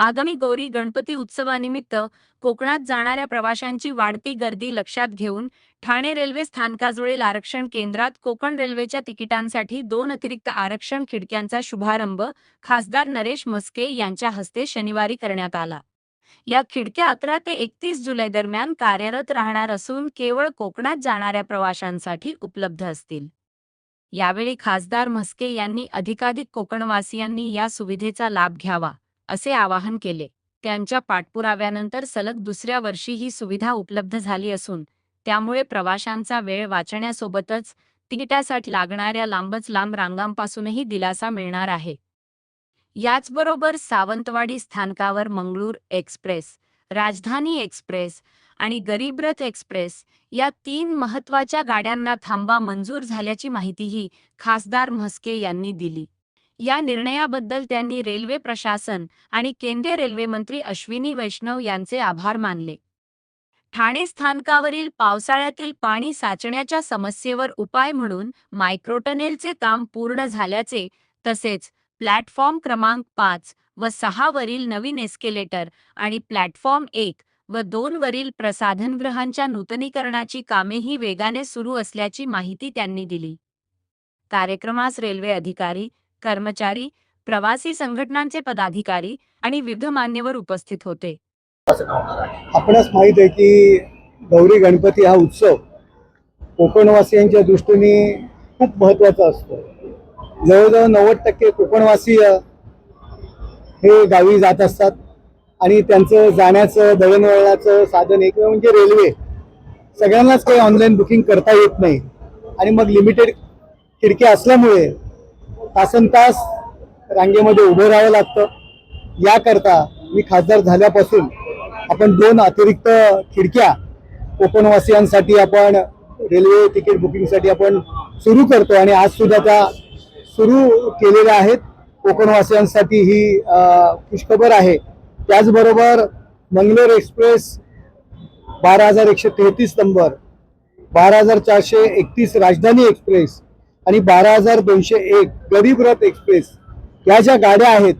आगामी गौरी गणपती उत्सवानिमित्त कोकणात जाणाऱ्या प्रवाशांची वाढती गर्दी लक्षात घेऊन ठाणे रेल्वे स्थानकाजवळील आरक्षण केंद्रात कोकण रेल्वेच्या तिकिटांसाठी 2 अतिरिक्त आरक्षण खिडक्यांचा शुभारंभ खासदार नरेश म्हस्के यांच्या हस्ते शनिवारी करण्यात आला। या खिडक्या 11 ते 31 जुलै दरम्यान कार्यरत राहणार असून केवळ कोकणात जाणाऱ्या प्रवाशांसाठी उपलब्ध असतील। यावेळी खासदार म्हस्के यांनी अधिकाधिक कोकणवासियांनी या सुविधेचा लाभ घ्यावा असे आवाहन केले। त्यांच्या पाठपुराव्यानंतर सलग दुसऱ्या वर्षी ही सुविधा उपलब्ध झाली असून त्यामुळे प्रवाशांचा वेळ वाचण्यासोबतच तिकिटासाठी लागणाऱ्या लांबच लांब रांगांपासूनही दिलासा मिळणार आहे। याचबरोबर सावंतवाडी स्थानकावर मंगळूर एक्सप्रेस, राजधानी एक्सप्रेस आणि गरीबरथ एक्सप्रेस या 3 महत्त्वाच्या गाड्यांना थांबा मंजूर झाल्याची माहितीही खासदार म्हस्के यांनी दिली। या निर्णयाबद्दल त्यांनी रेल्वे प्रशासन आणि केंद्रीय रेल्वे मंत्री अश्विनी वैष्णव यांचे आभार मानले। ठाणे स्थानकावरील पावसाळ्यातील पाणी साचण्याच्या समस्येवर उपाय म्हणून मायक्रोटनेलचे काम पूर्ण झाल्याचे तसेच प्लॅटफॉर्म क्रमांक 5 व 6 वरील नवीन एस्केलेटर आणि प्लॅटफॉर्म 1 व 2 वरील प्रसाधनगृहांच्या नूतनीकरणाची कामेही वेगाने सुरू असल्याची माहिती त्यांनी दिली। कार्यक्रमास रेल्वे अधिकारी, कर्मचारी, प्रवासी संघटनांचे पदाधिकारी आणि विविध मान्यवर उपस्थित होते। आपणास माहित आहे की गौरी गणपती हा उत्सव कोकणवासियांच्या दृष्टीने खूप महत्त्वाचा असतो। जवळजवळ 90% कोकणवासीय हे गावी जात असतात आणि त्यांचं जाण्याचं दळणवळणाचं साधन एक म्हणजे रेल्वे। सगळ्यांनाच काही ऑनलाईन बुकिंग करता येत नाही आणि मग लिमिटेड खिडक्या असल्यामुळे तासनतास रांगेमध्ये उभं राहावं लागतं। याकरता मी खासदार झाल्यापासून आपण 2 अतिरिक्त खिडक्या कोकणवासियांसाठी आपण रेल्वे तिकीट बुकिंगसाठी आपण सुरू करतो आणि आज सुद्धा त्या सुरू केलेल्या आहेत। कोकणवासियांसाठी ही खुशखबर आहे। त्याचबरोबर मंगलोर एक्सप्रेस 12,133 नंबर, 12,431 राजधानी एक्सप्रेस आणि 12,201 गरीबरथ एक्सप्रेस या ज्या गाड्या आहेत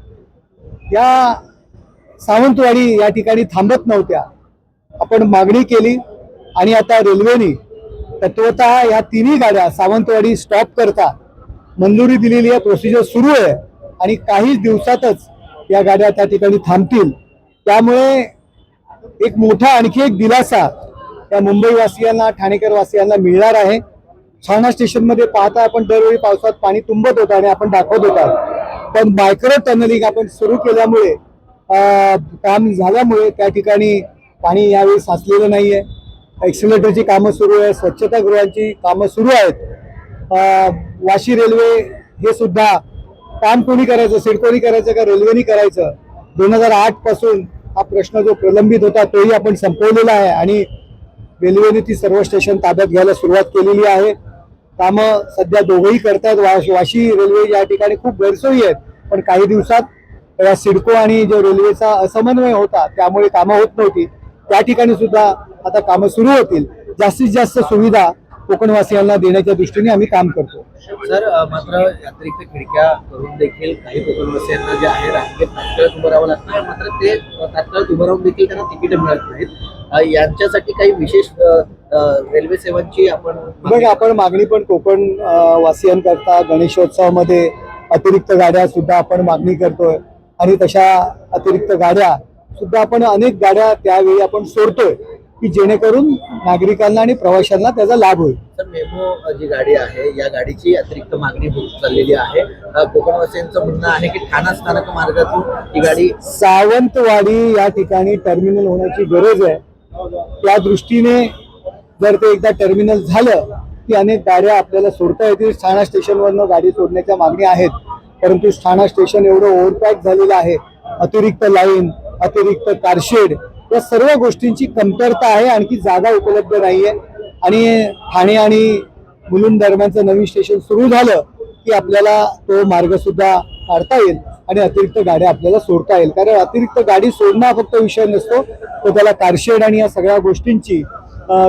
त्या सावंतवाडी या ठिकाणी थांबत नव्हत्या। आपण मागणी केली आणि आता रेल्वेने तत्वतः या तिन्ही गाड्या सावंतवाडी स्टॉप करता मंजुरी दिलेली आहे। प्रोसिजर सुरू आहे आणि काही दिवसातच या गाड्या त्या ठिकाणी थांबतील। त्यामुळे एक मोठा आणखी एक दिलासा या मुंबईवासियांना, ठाणेकर वासियांना मिळणार आहे। छावणा स्टेशनमध्ये पाहता आपण दरवेळी पावसात पाणी तुंबत होतं आणि आपण दाखवत होता, पण मायक्रो टनलिंग आपण सुरू केल्यामुळे काम झाल्यामुळे त्या ठिकाणी पाणी यावेळी साचलेलं नाहीये। एक्सिलेटरची कामं सुरू आहे, स्वच्छतागृहांची कामं सुरू आहेत। वाशी रेल्वे हे सुद्धा काम कोणी करायचं, सिडकोनी करायचं का रेल्वेनी करायचं, 2008 पासून हा प्रश्न जो प्रलंबित होता तोही आपण संपवलेला आहे आणि रेल्वेने ती सर्व स्टेशन ताब्यात घ्यायला सुरुवात केलेली आहे। कामं सध्या दोघंही करतात। वाशी रेल्वे या ठिकाणी खूप गैरसोयी आहेत, पण काही दिवसात या सिडको आणि जो रेल्वेचा असमन्वय होता त्यामुळे कामं होत नव्हती, त्या ठिकाणी सुद्धा आता कामं सुरू होतील। जास्तीत जास्त सुविधा कोकणवासियांना देण्याच्या दृष्टीने आम्ही काम करतो। सर, मात्र अतिरिक्त खिडक्या करून देखील काही कोकणवासियांना जे आहे रांगेत तात्काळ उभं राहावं लागतं, मात्र ते तात्काळ उभं राहून देखील त्यांना तिकीट मिळत नाहीत। यांच्यासाठी काही विशेष रेल्वे सेवांची आपण मागणी पण कोकण वासियांकरता गणेशोत्सवामध्ये अतिरिक्त गाड्या सुद्धा आपण मागणी करतोय आणि तशा अतिरिक्त गाड्या सुद्धा आपण अनेक गाड्या त्यावेळी आपण सोडतोय की जेणेकरून नागरिकांना आणि प्रवाशांना त्याचा लाभ होईल। सर, मेमो जी गाडी आहे या गाडीची अतिरिक्त मागणी होत चाललेली आहे। कोकणवासियांचं म्हणणं आहे की ठाणा स्थानक मार्गातून ही गाडी सावंतवाडी या ठिकाणी टर्मिनल होण्याची गरज आहे। त्या दृष्टीने जर ते एकदा टर्मिनल झालं की अनेक गाड्या आपल्याला सोडता येतील। ठाणा स्टेशनवरनं गाडी सोडण्याच्या मागण्या आहेत, परंतु ठाणा स्टेशन एवढं ओव्हरपॅक झालेलं आहे, अतिरिक्त लाईन, अतिरिक्त कारशेड या सर्व गोष्टींची कमतरता आहे, आणखी जागा उपलब्ध नाहीये आणि ठाणे आणि मुलुंड दरम्यानचं नवीन स्टेशन सुरू झालं की आपल्याला तो मार्ग सुद्धा काढता येईल आणि अतिरिक्त गाड्या आपल्याला सोडता येईल। कारण अतिरिक्त गाडी सोडणं हा फक्त विषय नसतो, तो त्याला कारशेड आणि या सगळ्या गोष्टींची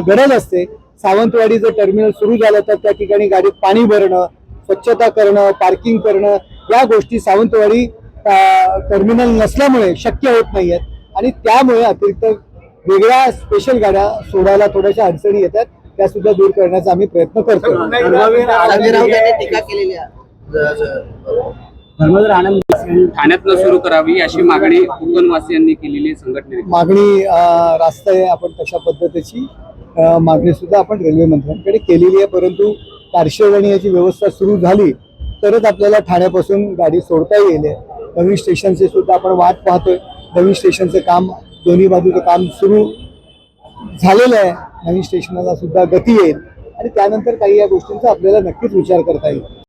गरज असते। सावंतवाडीचं टर्मिनल सुरू झालं तर त्या ठिकाणी गाडीत पाणी भरणं, स्वच्छता करणं, पार्किंग करणं या गोष्टी सावंतवाडी टर्मिनल नसल्यामुळे शक्य होत नाही आहेत आणि त्यामुळे अतिरिक्त वेगळ्या स्पेशल गाड्या सोडायला थोड्याशा अडचणी येतात, त्या सुद्धा दूर करण्याचा आम्ही प्रयत्न करतो. संजय राऊत यांनी टीका केलेली आहे. ठाण्यातनं सुरू करावी अशी मागणी कोकणवासियांनी केलेली आहे संघटनेने. मागणी रास्त आहे, आपण तशा पद्धतीची मागणी सुद्धा आपण रेल्वे मंत्र्यांकडे केलेली आहे. परंतु कारशेड याची व्यवस्था सुरू झाली तरच आपल्याला ठाण्यापासून गाडी सोडता येईल. नवीन स्टेशनचे सुद्धा आपण वाट पाहतोय. नवीन स्टेशनचं काम, दोन्ही बाजूचं काम सुरू झालेलं आहे. नवीन स्टेशनला सुद्धा गती येईल आणि त्यानंतर काही या गोष्टींचा आपल्याला नक्कीच विचार करता येईल.